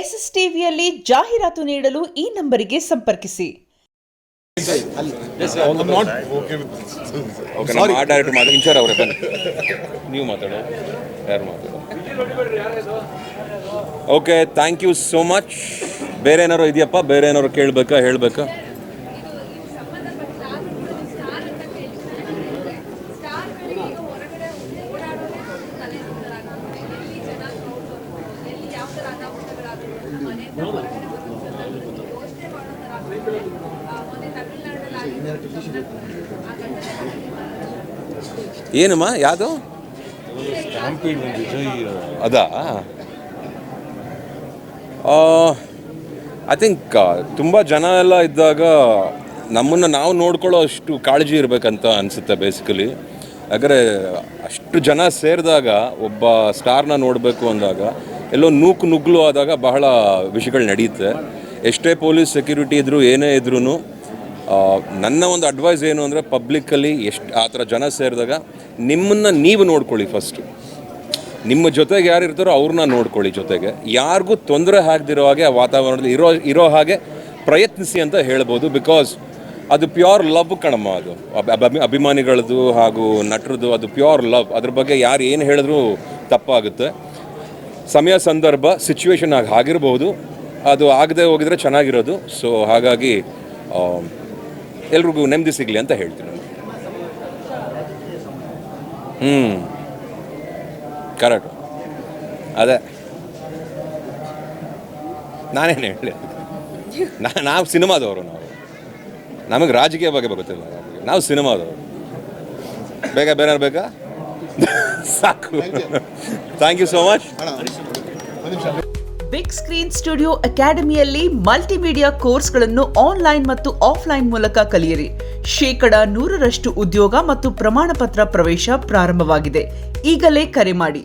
SSTVಯಲ್ಲಿ ಜಾಹೀರಾತು ನೀಡಲು ಈ ನಂಬರಿಗೆ ಸಂಪರ್ಕಿಸಿ. Okay, thank you so much. ಬೇರೆ ಏನಾರು ಇದೆಯಪ್ಪ? ಬೇರೆ ಏನಾರು ಹೇಳಬೇಕಾ? ಏನಮ್ಮ, ಯಾವುದು ಅದಾ? ಐ ಥಿಂಕ್ ತುಂಬ ಜನ ಎಲ್ಲ ಇದ್ದಾಗ ನಮ್ಮನ್ನು ನಾವು ನೋಡ್ಕೊಳ್ಳೋ ಅಷ್ಟು ಕಾಳಜಿ ಇರಬೇಕಂತ ಅನಿಸುತ್ತೆ ಬೇಸಿಕಲಿ. ಯಾಕಂದರೆ ಅಷ್ಟು ಜನ ಸೇರಿದಾಗ ಒಬ್ಬ ಸ್ಟಾರ್ನ ನೋಡಬೇಕು ಅಂದಾಗ ಎಲ್ಲೋ ನುಗ್ಗಲು ಆದಾಗ ಬಹಳ ವಿಷಯಗಳು ನಡೆಯುತ್ತೆ. ಎಷ್ಟೇ ಪೊಲೀಸ್ ಸೆಕ್ಯೂರಿಟಿ ಇದ್ದರೂ ಏನೇ ಇದ್ರೂ ನನ್ನ ಒಂದು ಅಡ್ವೈಸ್ ಏನು ಅಂದರೆ, ಪಬ್ಲಿಕ್ಕಲ್ಲಿ ಆ ಥರ ಜನ ಸೇರಿದಾಗ ನಿಮ್ಮನ್ನು ನೀವು ನೋಡ್ಕೊಳ್ಳಿ. ಫಸ್ಟು ನಿಮ್ಮ ಜೊತೆಗೆ ಯಾರು ಇರ್ತಾರೋ ಅವ್ರನ್ನ ನೋಡ್ಕೊಳ್ಳಿ. ಜೊತೆಗೆ ಯಾರಿಗೂ ತೊಂದರೆ ಆಗದಿರೋ ಹಾಗೆ ಆ ವಾತಾವರಣದಲ್ಲಿ ಇರೋ ಹಾಗೆ ಪ್ರಯತ್ನಿಸಿ ಅಂತ ಹೇಳ್ಬೋದು. ಬಿಕಾಸ್ ಅದು ಪ್ಯೂರ್ ಲವ್ ಕಣಮ್ಮ. ಅದು ಅಭಿಮಾನಿಗಳದ್ದು ಹಾಗೂ ನಟರದ್ದು ಅದು ಪ್ಯೂರ್ ಲವ್. ಅದ್ರ ಬಗ್ಗೆ ಯಾರು ಏನು ಹೇಳಿದ್ರೂ ತಪ್ಪಾಗುತ್ತೆ. ಸಮಯ, ಸಂದರ್ಭ, ಸಿಚುವೇಶನ್ ಆಗಿರ್ಬೋದು. ಅದು ಆಗದೆ ಹೋಗಿದ್ರೆ ಚೆನ್ನಾಗಿರೋದು. ಸೊ ಹಾಗಾಗಿ ಎಲ್ರಿಗೂ ನೆಮ್ಮದಿ ಸಿಗಲಿ ಅಂತ ಹೇಳ್ತೀನಿ. ಕರೆಕ್ಟ್. ಅದೇ ನಾನೇನು ಹೇಳಿ, ನಾವು ಸಿನಿಮಾದವರು. ನಮಗೆ ರಾಜಕೀಯ ಬಗ್ಗೆ ಗೊತ್ತಿಲ್ಲ. ನಾವು ಸಿನಿಮಾದವರು. ಬೇರೆ ಬೇಕಾ? ಸಾಕು. Thank you so much. Big screen studio ಅಕಾಡೆಮಿಯಲ್ಲಿ ಮಲ್ಟಿಮೀಡಿಯಾ ಕೋರ್ಸ್ಗಳನ್ನು ಆನ್ಲೈನ್ ಮತ್ತು ಆಫ್ಲೈನ್ ಮೂಲಕ ಕಲಿಯಿರಿ. 100% ಉದ್ಯೋಗ ಮತ್ತು ಪ್ರಮಾಣ ಪತ್ರ ಪ್ರವೇಶ ಪ್ರಾರಂಭವಾಗಿದೆ. ಈಗಲೇ ಕರೆ ಮಾಡಿ.